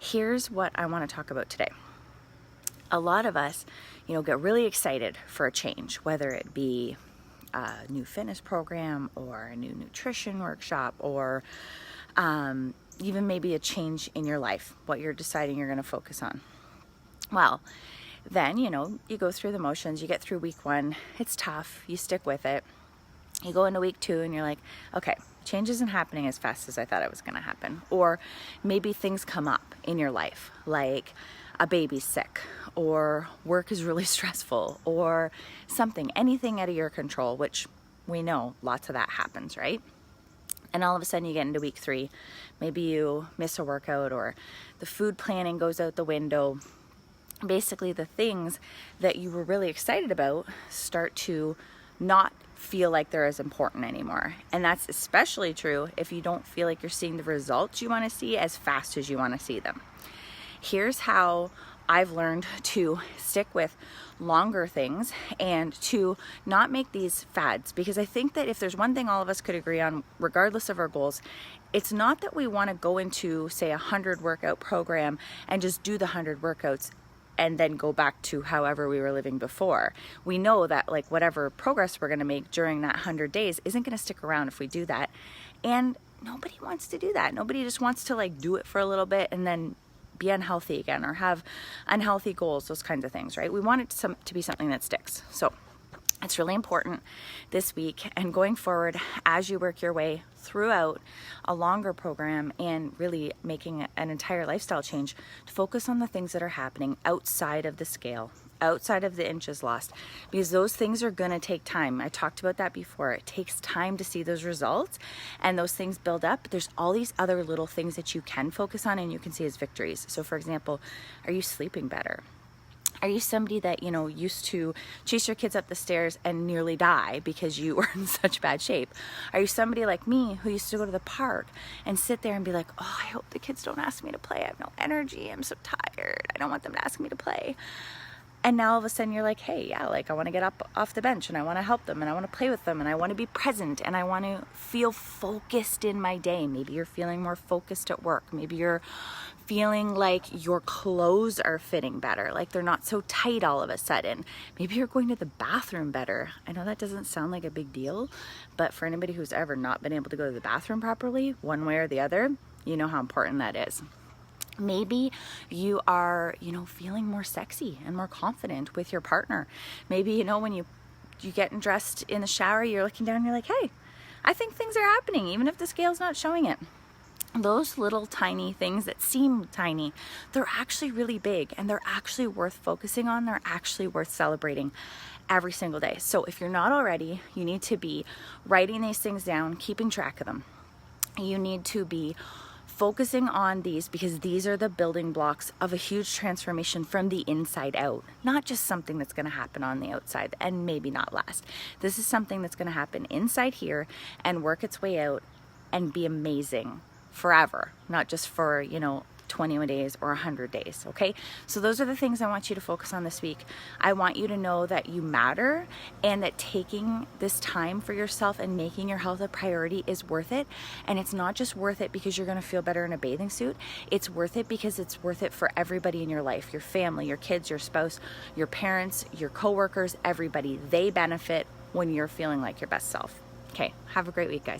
Here's what I want to talk about today. A lot of us, get really excited for a change, whether it be a new fitness program or a new nutrition workshop or even maybe a change in your life, what you're deciding you're going to focus on. Well, then, you go through the motions, you get through week 1, it's tough, you stick with it. You go into week 2 and you're like, okay, change isn't happening as fast as I thought it was going to happen. Or maybe things come up in your life, like a baby's sick, or work is really stressful, or anything out of your control, which we know lots of that happens, right? And all of a sudden you get into week 3, maybe you miss a workout or the food planning goes out the window. Basically the things that you were really excited about start to not feel like they're as important anymore. And that's especially true if you don't feel like you're seeing the results you want to see as fast as you want to see them. Here's how I've learned to stick with longer things and to not make these fads, because I think that if there's one thing all of us could agree on, regardless of our goals, it's not that we want to go into, say, a 100 workout program and just do the 100 workouts and then go back to however we were living before. We know that whatever progress we're going to make during that 100 days isn't going to stick around if we do that. And nobody wants to do that. Nobody just wants to do it for a little bit and then be unhealthy again or have unhealthy goals, those kinds of things, right? We want it to be something that sticks. So it's really important this week and going forward as you work your way throughout a longer program and really making an entire lifestyle change to focus on the things that are happening outside of the scale, outside of the inches lost, because those things are going to take time. I talked about that before. It takes time to see those results and those things build up. There's all these other little things that you can focus on and you can see as victories. So for example, are you sleeping better? Are you somebody that, used to chase your kids up the stairs and nearly die because you were in such bad shape? Are you somebody like me who used to go to the park and sit there and be like, oh, I hope the kids don't ask me to play. I have no energy. I'm so tired. I don't want them to ask me to play. And now all of a sudden you're like, hey, yeah, I want to get up off the bench and I want to help them and I want to play with them and I want to be present and I want to feel focused in my day. Maybe you're feeling more focused at work. Maybe you're feeling like your clothes are fitting better, like they're not so tight all of a sudden. Maybe you're going to the bathroom better. I know that doesn't sound like a big deal, but for anybody who's ever not been able to go to the bathroom properly, one way or the other, you know how important that is. Maybe you are, feeling more sexy and more confident with your partner. Maybe, when you getting dressed in the shower, you're looking down and you're like, hey, I think things are happening, even if the scale's not showing it. Those little tiny things that seem tiny, they're actually really big and they're actually worth focusing on. They're actually worth celebrating every single day. So if you're not already, you need to be writing these things down, keeping track of them. You need to be focusing on these because these are the building blocks of a huge transformation from the inside out, not just something that's going to happen on the outside and maybe not last. This is something that's going to happen inside here and work its way out and be amazing forever, not just for 21 days or 100 days. Okay, so those are the things I want you to focus on this week. I want you to know that you matter and that taking this time for yourself and making your health a priority is worth it. And it's not just worth it because you're going to feel better in a bathing suit. It's worth it because it's worth it for everybody in your life, your family, your kids, your spouse, your parents, your coworkers, everybody. They benefit when you're feeling like your best self. Okay, have a great week, guys.